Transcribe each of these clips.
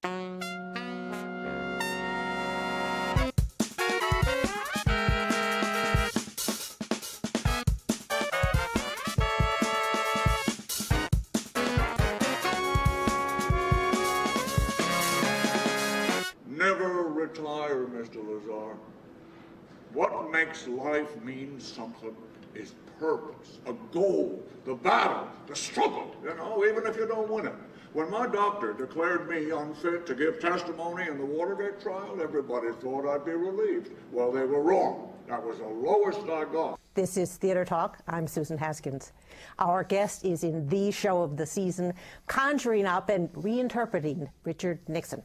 Never retire, Mr. Lazar. What makes life mean something is purpose, a goal, the battle, the struggle, you know, even if you don't win it. When my doctor declared me unfit to give testimony in the Watergate trial, everybody thought I'd be relieved. Well, they were wrong. That was the lowest I got. This is Theater Talk. I'm Susan Haskins. Our guest is in the show of the season, conjuring up and reinterpreting Richard Nixon.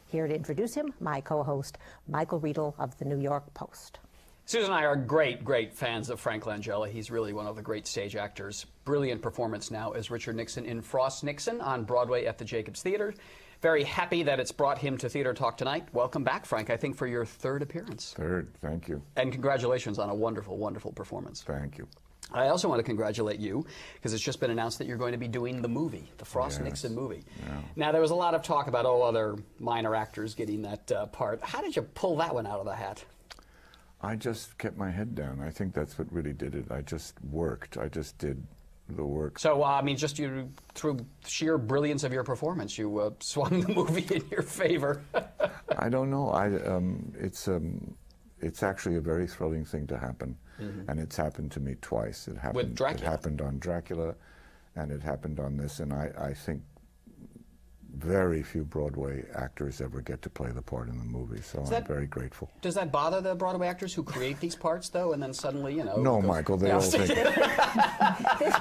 Here to introduce him, my co-host, Michael Riedel of the New York Post. Susan and I are great fans of Frank Langella. He's really one of the great stage actors. Brilliant performance now as Richard Nixon in Frost Nixon on Broadway at the Jacobs Theater. Very happy that it's brought him to Theater Talk tonight. Welcome back, Frank, I think for your third appearance. Third, thank you. And congratulations on a wonderful, wonderful performance. Thank you. I also want to congratulate you because it's just been announced that you're going to be doing the movie, the Frost Nixon movie. Yeah. Now, there was a lot of talk about, other minor actors getting that part. How did you pull that one out of the hat? I just kept my head down. I think that's what really did it. I just worked. I just did the work. So, I mean, just through sheer brilliance of your performance, you swung the movie in your favor. I don't know. It's actually a very thrilling thing to happen, and it's happened to me twice. It happened with Dracula. It happened on Dracula, and it happened on this, and I think very few Broadway actors ever get to play the part in the movie, so I'm very grateful. Does that bother the Broadway actors who create these parts, though, and then suddenly, you know... No, Michael, they all think...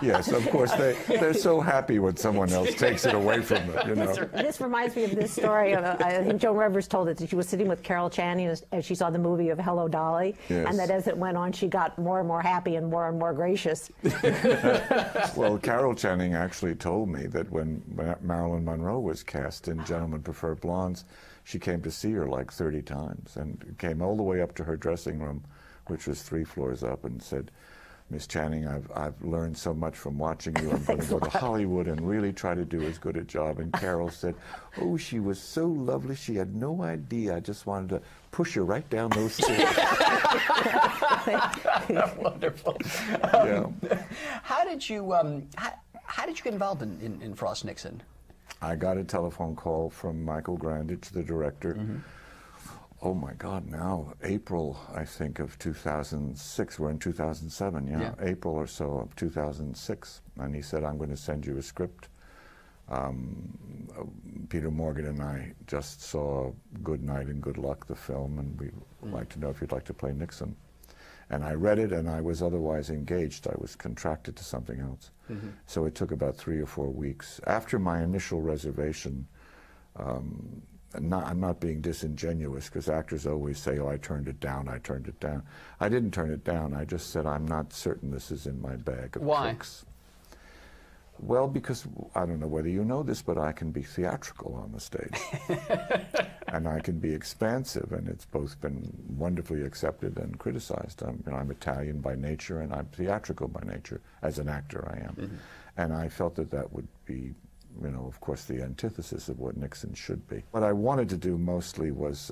Yes, of course, they're so happy when someone else takes it away from them, you know. This reminds me of this story. I think Joan Rivers told it, that she was sitting with Carol Channing as she saw the movie of Hello, Dolly, and that as it went on, she got more and more happy and more gracious. Well, Carol Channing actually told me that when Marilyn Monroe was cast in Gentlemen Prefer Blondes, she came to see her like 30 times and came all the way up to her dressing room, which was 3 floors up, and said, "Miss Channing, I've learned so much from watching you. I'm going to go to Hollywood and really try to do as good a job." And Carol said, "Oh, she was so lovely. She had no idea. I just wanted to push her right down those stairs." Wonderful. Yeah. How did you get involved in Frost Nixon? I got a telephone call from Michael Grandage, the director. Oh my God, now, April, I think, of 2006. We're in 2007, yeah. April or so of 2006. And he said, "I'm going to send you a script." Peter Morgan and I just saw Good Night and Good Luck, the film, and we'd like to know if you'd like to play Nixon. And I read it, and I was otherwise engaged. I was contracted to something else. So it took about 3 or 4 weeks. After my initial reservation, I'm not being disingenuous, because actors always say, "Oh, I turned it down, I turned it down." I didn't turn it down. I just said, "I'm not certain this is in my bag of tricks." Well, because, I don't know whether you know this, but I can be theatrical on the stage. And I can be expansive, and it's both been wonderfully accepted and criticized. I'm Italian by nature, and I'm theatrical by nature. As an actor, I am. And I felt that would be, of course, the antithesis of what Nixon should be. What I wanted to do mostly was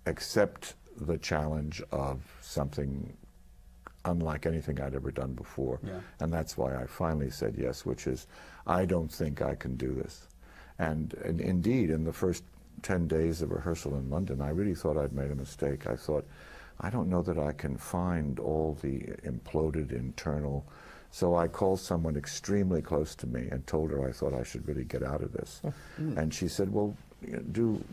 accept the challenge of something unlike anything I'd ever done before. And that's why I finally said yes, which is, I don't think I can do this. And indeed, in the first 10 days of rehearsal in London, I really thought I'd made a mistake. I thought, I don't know that I can find all the imploded internal. So I called someone extremely close to me and told her I thought I should really get out of this. And she said, "Well, do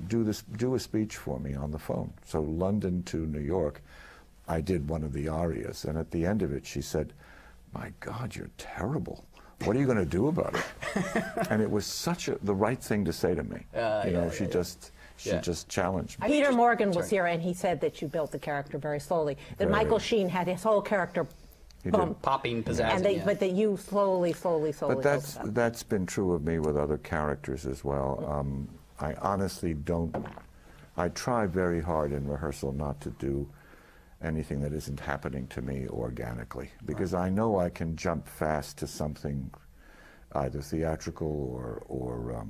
a speech for me on the phone." So London to New York, I did one of the arias, and at the end of it, she said, "My God, you're terrible. What are you going to do about it?" And it was such the right thing to say to me. She just challenged me. Peter Morgan was here, and he said that you built the character very slowly. That Michael Sheen had his whole character popping, pizzazz, but that you slowly. But that's been true of me with other characters as well. I honestly don't. I try very hard in rehearsal not to do anything that isn't happening to me organically, because I know I can jump fast to something either theatrical or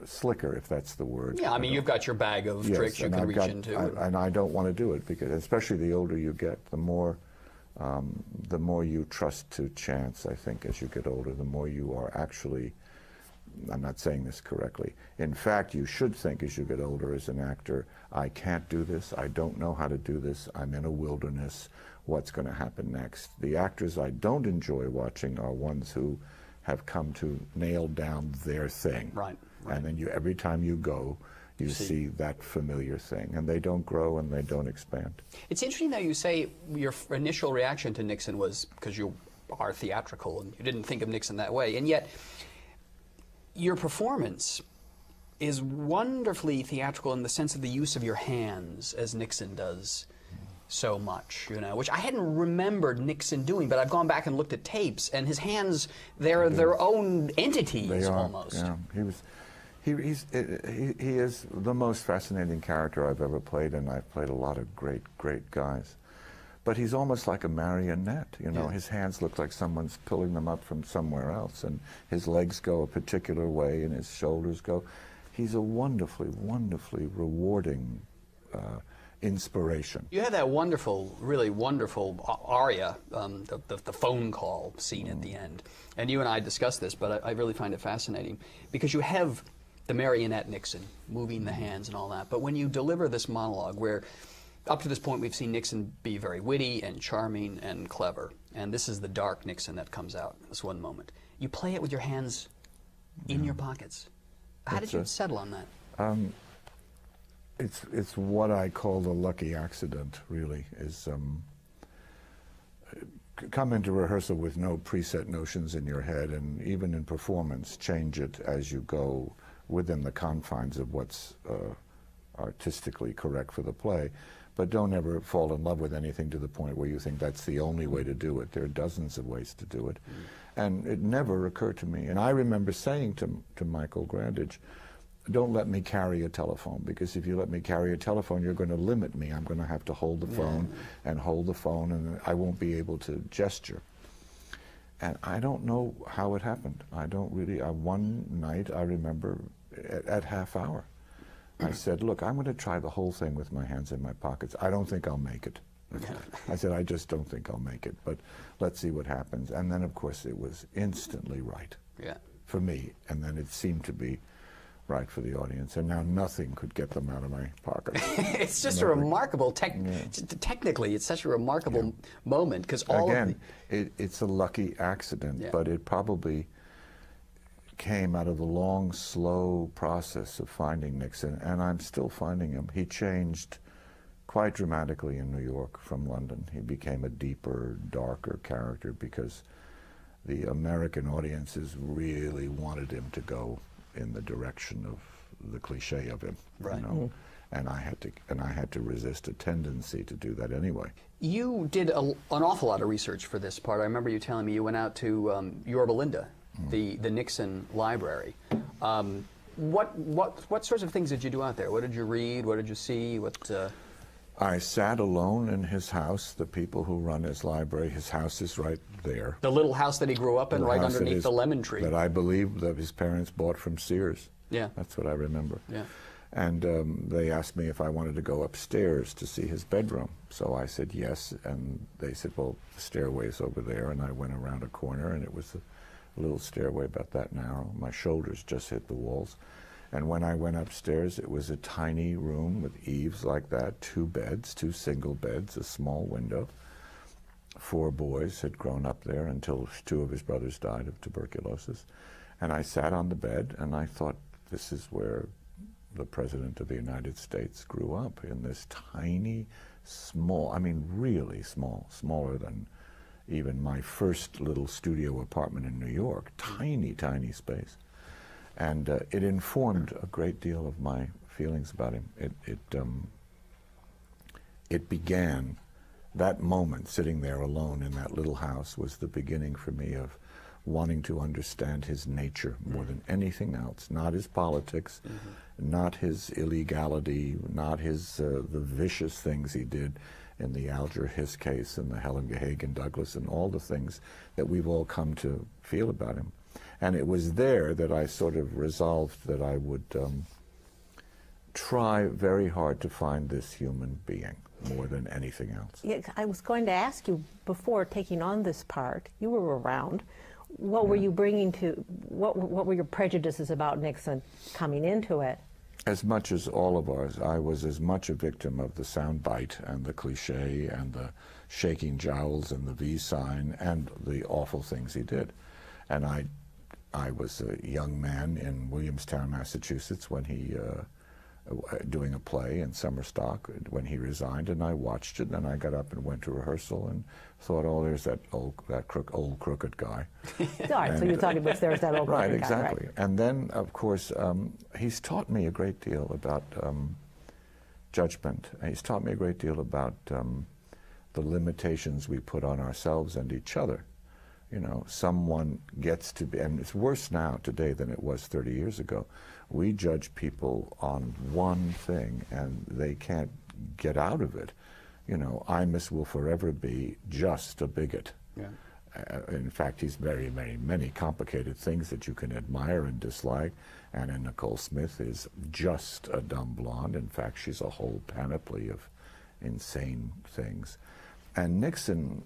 slicker, if that's the word. Yeah, I mean, you've got your bag of tricks you can reach into. And I don't want to do it, because especially the older you get, the more you trust to chance, I think, as you get older, the more you are actually, I'm not saying this correctly, in fact, you should think as you get older as an actor, I can't do this, I don't know how to do this, I'm in a wilderness, what's going to happen next? The actors I don't enjoy watching are ones who have come to nail down their thing. Right. And then every time you go, you see that familiar thing, and they don't grow and they don't expand. It's interesting that you say your initial reaction to Nixon was because you are theatrical and you didn't think of Nixon that way, and yet your performance is wonderfully theatrical in the sense of the use of your hands, as Nixon does so much, you know, which I hadn't remembered Nixon doing, but I've gone back and looked at tapes, and his hands, they're their own entities. They are, almost. Yeah. He is the most fascinating character I've ever played, and I've played a lot of great guys. But he's almost like a marionette, you know. Yeah. His hands look like someone's pulling them up from somewhere else, and his legs go a particular way, and his shoulders go. He's a wonderfully rewarding inspiration. You had that wonderful, really wonderful aria, the phone call scene at the end. And you and I discussed this, but I really find it fascinating, because you have the marionette Nixon moving the hands and all that, but when you deliver this monologue where up to this point we've seen Nixon be very witty and charming and clever, and this is the dark Nixon that comes out this one moment. You play it with your hands in your pockets. How did you settle on that? It's what I call the lucky accident, really, is come into rehearsal with no preset notions in your head, and even in performance, change it as you go within the confines of what's artistically correct for the play. But don't ever fall in love with anything to the point where you think that's the only way to do it. There are dozens of ways to do it. And it never occurred to me. And I remember saying to Michael Grandage, don't let me carry a telephone, because if you let me carry a telephone, you're going to limit me. I'm going to have to hold the phone and hold the phone, and I won't be able to gesture. And I don't know how it happened. I don't really. One night, I remember at half hour, I said, look, I'm going to try the whole thing with my hands in my pockets. I don't think I'll make it. I said, I just don't think I'll make it, but let's see what happens. And then, of course, it was instantly right for me, and then it seemed to be right for the audience, and now nothing could get them out of my pocket. It's just a remarkable, technically, it's such a remarkable moment, because all Again, it's a lucky accident, but it probably came out of the long, slow process of finding Nixon, and I'm still finding him. He changed quite dramatically in New York from London. He became a deeper, darker character because the American audiences really wanted him to go in the direction of the cliche of him, you know? And I had to resist a tendency to do that anyway. You did an awful lot of research for this part. I remember you telling me you went out to Yorba Linda, the Nixon Library. What sorts of things did you do out there? What did you read? What did you see? I sat alone in his house. The people who run his library, his house is right there. The little house that he grew up in, right underneath the lemon tree. That I believe that his parents bought from Sears. Yeah. That's what I remember. Yeah. And they asked me if I wanted to go upstairs to see his bedroom. So I said yes, and they said, well, the stairway's over there. And I went around a corner, and it was a little stairway about that narrow. My shoulders just hit the walls. And when I went upstairs, it was a tiny room with eaves like that, 2 beds, 2 single beds, a small window. 4 boys had grown up there until 2 of his brothers died of tuberculosis. And I sat on the bed, and I thought, this is where the President of the United States grew up, in this tiny, small, I mean really small, smaller than even my first little studio apartment in New York, tiny, tiny space. And it informed a great deal of my feelings about him. It began, that moment sitting there alone in that little house was the beginning for me of wanting to understand his nature more than anything else, not his politics, not his illegality, not his the vicious things he did in the Alger Hiss case and the Helen Gahagan Douglas and all the things that we've all come to feel about him. And it was there that I sort of resolved that I would try very hard to find this human being more than anything else. Yeah, I was going to ask you, before taking on this part, you were around. What were you bringing to, what were your prejudices about Nixon coming into it? As much as all of ours, I was as much a victim of the soundbite and the cliche and the shaking jowls and the V sign and the awful things he did. And I was a young man in Williamstown, Massachusetts when he, doing a play in Summerstock when he resigned, and I watched it, and I got up and went to rehearsal and thought, oh, there's that old crooked guy. All right, and, so you thought there's that old right, crooked exactly. guy, right? And then, of course, he's taught me a great deal about judgment. He's taught me a great deal about the limitations we put on ourselves and each other. You know, someone gets to be, and it's worse now today than it was 30 years ago. We judge people on one thing and they can't get out of it. You know, Imus will forever be just a bigot. Yeah. In fact, he's very, very many complicated things that you can admire and dislike. Anna Nicole Smith is just a dumb blonde. In fact, she's a whole panoply of insane things. And Nixon,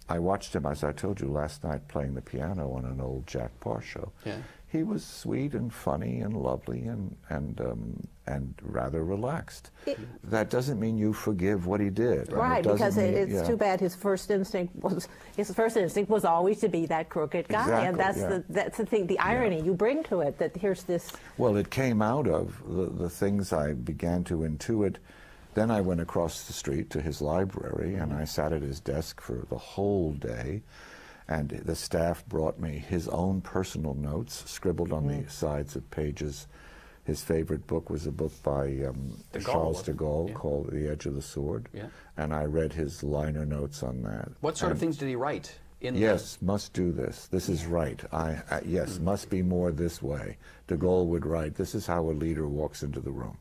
I watched him, as I told you last night, playing the piano on an old Jack Parr show. Yeah. He was sweet and funny and lovely and rather relaxed. That doesn't mean you forgive what he did. Right, because it's too bad his first instinct was always to be that crooked guy, exactly, and that's the thing, the irony you bring to it, that here's this. Well, it came out of the things I began to intuit. Then I went across the street to his library, and I sat at his desk for the whole day. And the staff brought me his own personal notes, scribbled on the sides of pages. His favorite book was a book by Charles de Gaulle called The Edge of the Sword. Yeah. And I read his liner notes on that. What sort of things did he write? Yes, must do this. This is right. Yes, must be more this way. De Gaulle would write, this is how a leader walks into the room.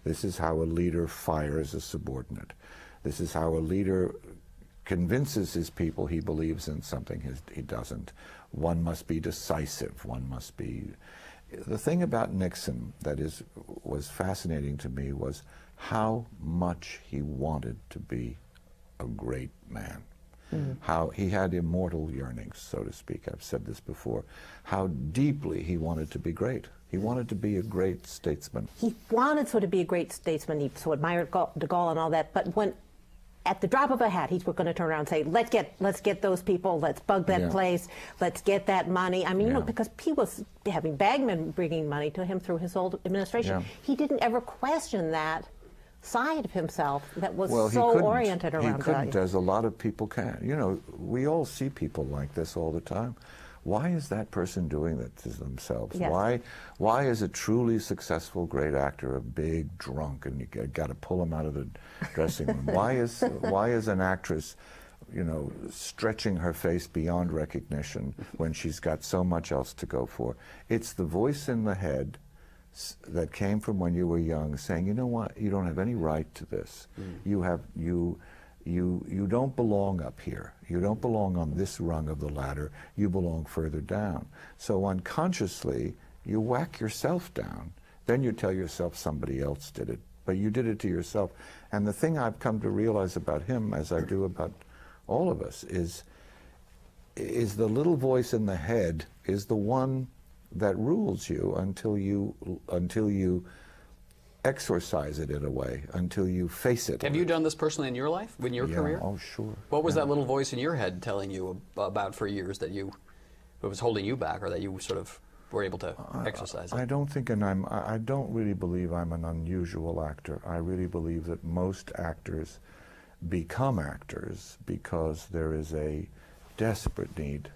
This is how a leader fires a subordinate. This is how a leader convinces his people he believes in something he doesn't. One must be decisive. One must be. The thing about Nixon that was fascinating to me was how much he wanted to be a great man. Mm-hmm. How he had immortal yearnings, so to speak. I've said this before. How deeply he wanted to be great. He wanted to be a great statesman. He wanted to be a great statesman. He so admired de Gaulle and all that. But when, at the drop of a hat, he's going to turn around and say, let's get those people, let's bug that place, let's get that money. I mean, you know, because he was having bagmen bringing money to him through his old administration. He didn't ever question that side of himself that was so oriented around He couldn't, as a lot of people can. You know, we all see people like this all the time. Why is that person doing that to themselves? Yes. Why is a truly successful great actor a big drunk and you got to pull him out of the dressing room? Why is an actress, you know, stretching her face beyond recognition when she's got so much else to go for? It's the voice in the head that came from when you were young saying, you know what, you don't have any right to this. You don't belong up here. You don't belong on this rung of the ladder. You belong further down. So unconsciously, you whack yourself down. Then you tell yourself somebody else did it. But you did it to yourself. And the thing I've come to realize about him, as I do about all of us, is the little voice in the head is the one that rules you until you exorcise it in a way, until you face it. Have you done this personally in your life, in your career? Oh, sure. What was that little voice in your head telling you about for years that was holding you back, or that you sort of were able to exercise it? I don't really believe I'm an unusual actor. I really believe that most actors become actors because there is a desperate need,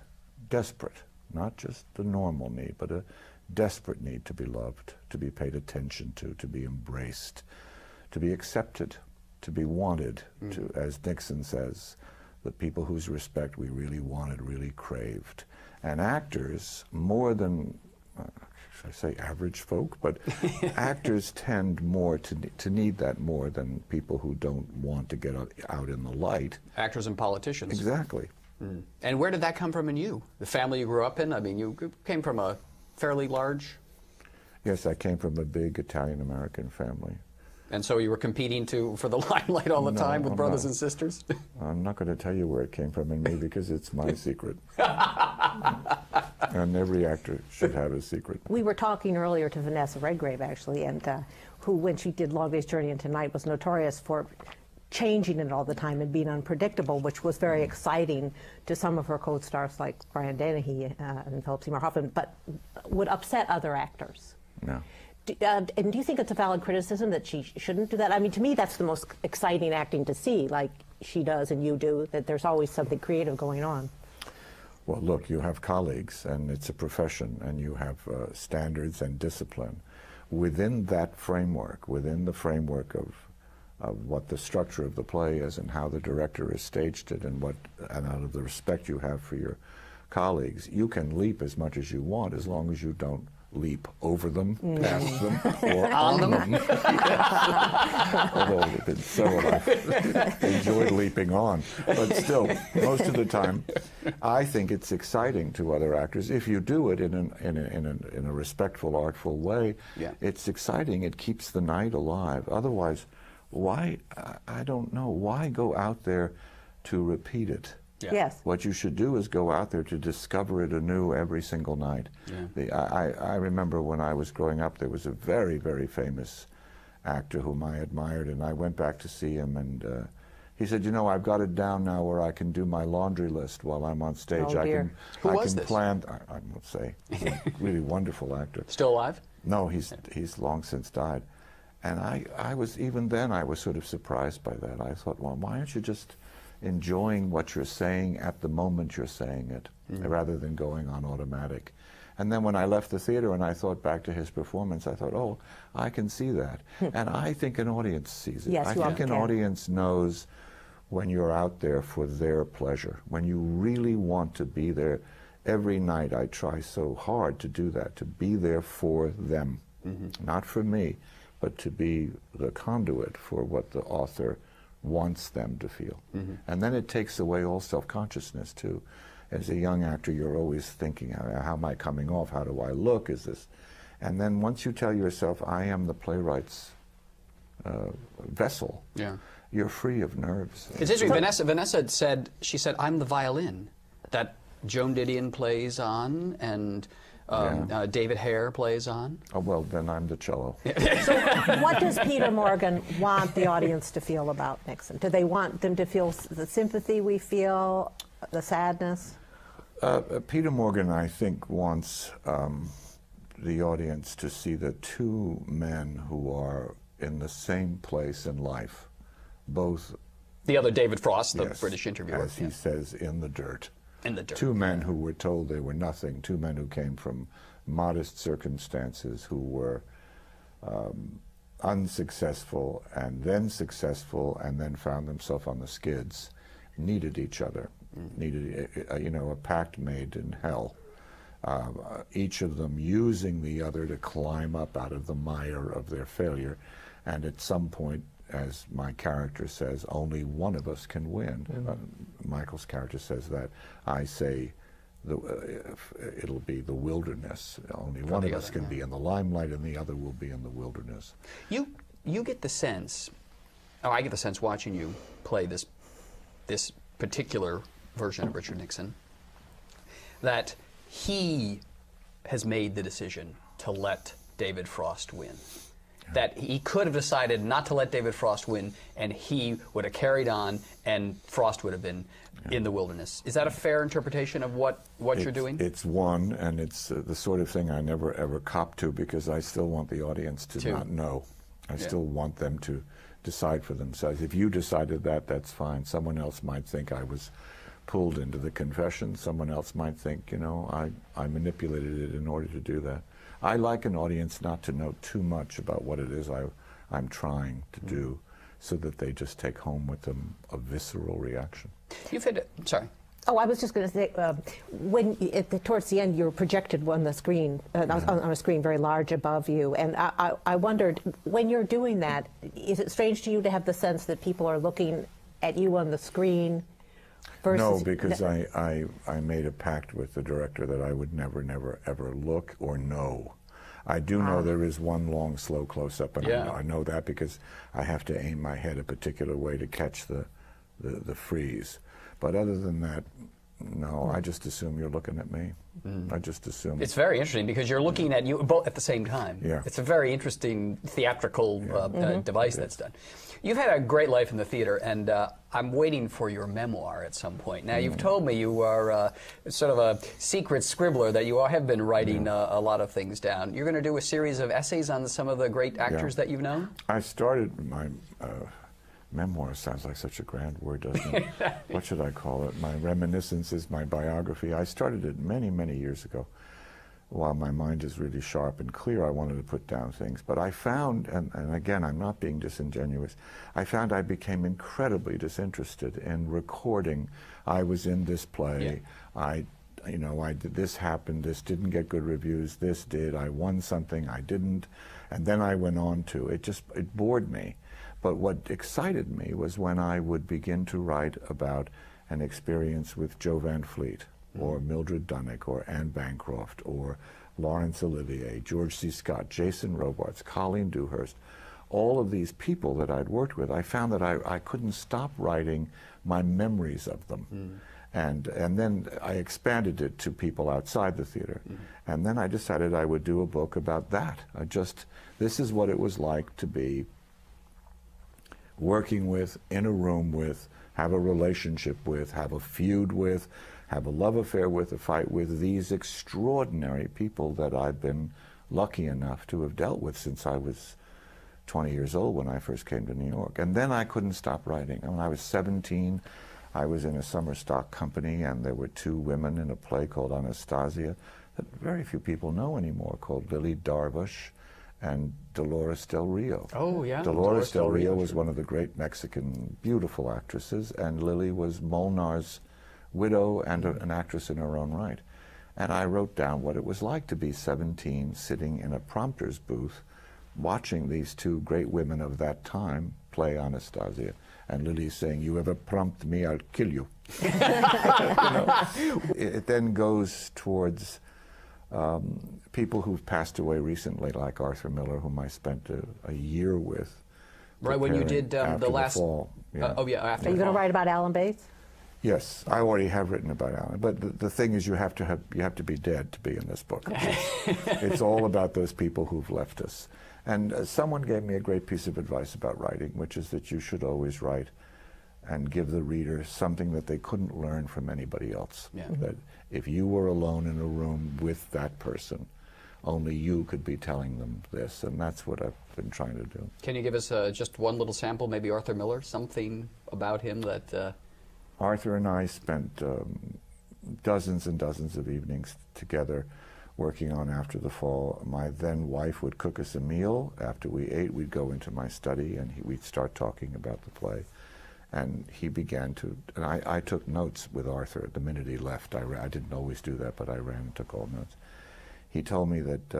not just the normal need, but a desperate need to be loved, to be paid attention to be embraced, to be accepted, to be wanted, to, as Nixon says, the people whose respect we really wanted, really craved. And actors, more than, should I say average folk, but actors tend more to need that more than people who don't want to get out in the light. Actors and politicians. Exactly. And where did that come from in you? The family you grew up in? I mean, you came from a fairly large... Yes, I came from a big Italian-American family. And so you were competing for the limelight all the time with brothers and sisters? I'm not going to tell you where it came from in me because it's my secret. And every actor should have a secret. We were talking earlier to Vanessa Redgrave, actually, and who, when she did Long Day's Journey into Night, was notorious for changing it all the time and being unpredictable, which was very exciting to some of her co-stars like Brian Dennehy and Philip Seymour Hoffman, but would upset other actors. No. And do you think it's a valid criticism that she shouldn't do that? I mean, to me, that's the most exciting acting to see, like she does and you do, that there's always something creative going on. Well, look, you have colleagues, and it's a profession, and you have standards and discipline. Within that framework, within the framework of what the structure of the play is and how the director has staged it and out of the respect you have for your colleagues, you can leap as much as you want as long as you don't leap over them, past them, or on them. Although I've enjoyed leaping on. But still, most of the time, I think it's exciting to other actors. If you do it in a respectful, artful way, it's exciting. It keeps the night alive. Otherwise, why, I don't know, why go out there to repeat it? Yeah. Yes. What you should do is go out there to discover it anew every single night. Yeah. I remember when I was growing up, there was a very, very famous actor whom I admired, and I went back to see him, and he said, you know, I've got it down now where I can do my laundry list while I'm on stage. Oh, dear. Who was this? I won't say. He's a really wonderful actor. Still alive? No, he's long since died. And I was, even then, I was sort of surprised by that. I thought, well, why aren't you just enjoying what you're saying at the moment you're saying it, rather than going on automatic? And then when I left the theater and I thought back to his performance, I thought, oh, I can see that. And I think an audience sees it. Yes, I think an audience knows when you're out there for their pleasure, when you really want to be there. Every night I try so hard to do that, to be there for them, not for me, but to be the conduit for what the author wants them to feel. And then it takes away all self-consciousness too. As a young actor, you're always thinking, how am I coming off? How do I look? Is this? And then once you tell yourself, I am the playwright's vessel, you're free of nerves. It's interesting. Vanessa said, she said, I'm the violin that Joan Didion plays on and David Hare plays on. Oh, well, then I'm the cello. So what does Peter Morgan want the audience to feel about Nixon? Do they want them to feel the sympathy we feel, the sadness? Peter Morgan, I think, wants the audience to see the two men who are in the same place in life, both... The other David Frost, the British interviewer. As he says, in the dirt. In the dirt. Two men who were told they were nothing, two men who came from modest circumstances, who were unsuccessful and then successful and then found themselves on the skids, needed each other, needed a pact made in hell. Each of them using the other to climb up out of the mire of their failure, and at some point, as my character says, only one of us can win. Michael's character says that. I say it'll be the wilderness. Only one of us can be in the limelight and the other will be in the wilderness. You get the sense, I get the sense watching you play this particular version of Richard Nixon, that he has made the decision to let David Frost win. That he could have decided not to let David Frost win, and he would have carried on, and Frost would have been in the wilderness. Is that a fair interpretation of what you're doing? It's one, and it's the sort of thing I never ever cop to, because I still want the audience to not know. I still want them to decide for themselves. If you decided that, that's fine. Someone else might think I was pulled into the confession. Someone else might think, I manipulated it in order to do that. I like an audience not to know too much about what it is I'm trying to do, so that they just take home with them a visceral reaction. You've had, sorry. Oh, I was just going to say, when towards the end, you're projected on the screen, on a screen very large above you, and I wondered, when you're doing that, is it strange to you to have the sense that people are looking at you on the screen versus... No, because I made a pact with the director that I would never, never, ever look or know. I do know there is one long, slow close-up, and I know that because I have to aim my head a particular way to catch the freeze. But other than that, no, I just assume you're looking at me. I just assume. It's very interesting because you're looking at you both at the same time. Yeah. It's a very interesting theatrical device that's done. You've had a great life in the theater, and I'm waiting for your memoir at some point. Now, you've told me you are sort of a secret scribbler, that you have been writing a lot of things down. You're going to do a series of essays on some of the great actors that you've known? I started my memoir. Sounds like such a grand word, doesn't it? What should I call it? My reminiscences, my biography. I started it many, many years ago. While my mind is really sharp and clear, I wanted to put down things. But I found, and again, I'm not being disingenuous, I found I became incredibly disinterested in recording. I was in this play. I did this happened, this didn't get good reviews, this did, I won something, I didn't, and then I went on to, it bored me. But what excited me was when I would begin to write about an experience with Joe Van Fleet, or Mildred Dunnick, or Anne Bancroft, or Laurence Olivier, George C. Scott, Jason Robards, Colleen Dewhurst, all of these people that I'd worked with, I found that I couldn't stop writing my memories of them. And then I expanded it to people outside the theater. And then I decided I would do a book about that. This is what it was like to be working with, in a room with, have a relationship with, have a feud with, have a love affair with, a fight with these extraordinary people that I've been lucky enough to have dealt with since I was 20 years old when I first came to New York. And then I couldn't stop writing. When I was 17, I was in a summer stock company, and there were two women in a play called Anastasia that very few people know anymore, called Lily Darvish and Dolores Del Rio. Oh, yeah. Dolores Del Rio was one of the great Mexican, beautiful actresses, and Lily was Molnar's widow and an actress in her own right. And I wrote down what it was like to be 17, sitting in a prompter's booth, watching these two great women of that time play Anastasia, and Lily saying, "You ever prompt me, I'll kill you." It then goes towards people who've passed away recently, like Arthur Miller, whom I spent a year with. Right, when you did the last... fall. Yeah. After Are you going to write about Alan Bates? Yes, I already have written about Alan. But the thing is, you have to be dead to be in this book. It's all about those people who've left us. And someone gave me a great piece of advice about writing, which is that you should always write and give the reader something that they couldn't learn from anybody else. Yeah. That if you were alone in a room with that person, only you could be telling them this, and that's what I've been trying to do. Can you give us just one little sample, maybe Arthur Miller, something about him that... Arthur and I spent dozens and dozens of evenings together working on After the Fall. My then wife would cook us a meal. After we ate, we'd go into my study, and we'd start talking about the play. And he began to, and I took notes with Arthur the minute he left. I didn't always do that, but I ran and took all notes. He told me that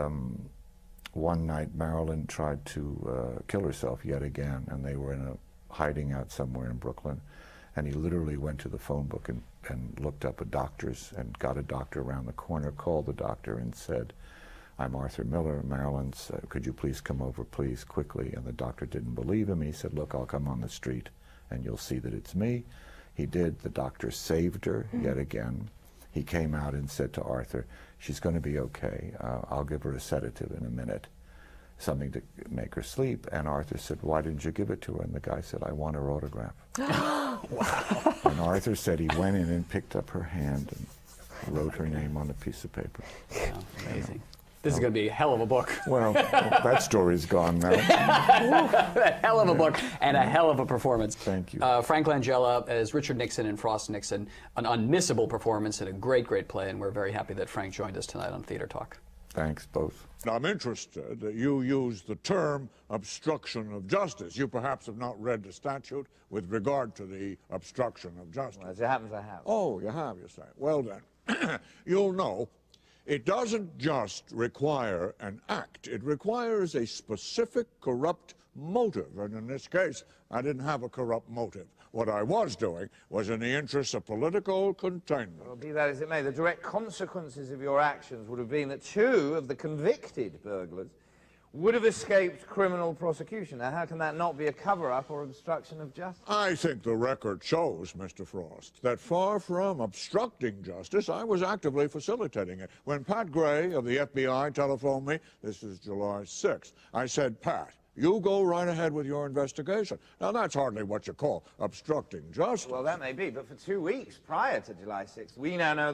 one night Marilyn tried to kill herself yet again, and they were in a hiding out somewhere in Brooklyn. And he literally went to the phone book and looked up a doctor's and got a doctor around the corner, called the doctor and said, "I'm Arthur Miller, Marilyn's, could you please come over, please, quickly?" And the doctor didn't believe him. He said, "Look, I'll come on the street and you'll see that it's me." He did. The doctor saved her yet again. He came out and said to Arthur, "She's going to be okay. I'll give her a sedative in a minute, something to make her sleep." And Arthur said, "Why didn't you give it to her?" And the guy said, "I want her autograph." Wow. And Arthur said he went in and picked up her hand and wrote her name on a piece of paper. Wow, amazing. This is going to be a hell of a book. Well, that story's gone now. A hell of a book and a hell of a performance. Thank you. Frank Langella as Richard Nixon in Frost Nixon, an unmissable performance and a great, great play, and we're very happy that Frank joined us tonight on Theater Talk. Thanks, both. I'm interested that you use the term obstruction of justice. You perhaps have not read the statute with regard to the obstruction of justice. Well, as it happens, I have. Oh, you have, you say. Well then, you'll know It doesn't just require an act. It requires a specific corrupt motive. And in this case, I didn't have a corrupt motive. What I was doing was in the interests of political containment. Well, be that as it may, the direct consequences of your actions would have been that 2 of the convicted burglars would have escaped criminal prosecution. Now, how can that not be a cover-up or obstruction of justice? I think the record shows, Mr. Frost, that far from obstructing justice, I was actively facilitating it. When Pat Gray of the FBI telephoned me, this is July 6th, I said, Pat, you go right ahead with your investigation. Now, that's hardly what you call obstructing justice. Well, that may be, but for 2 weeks prior to July 6th, we now know that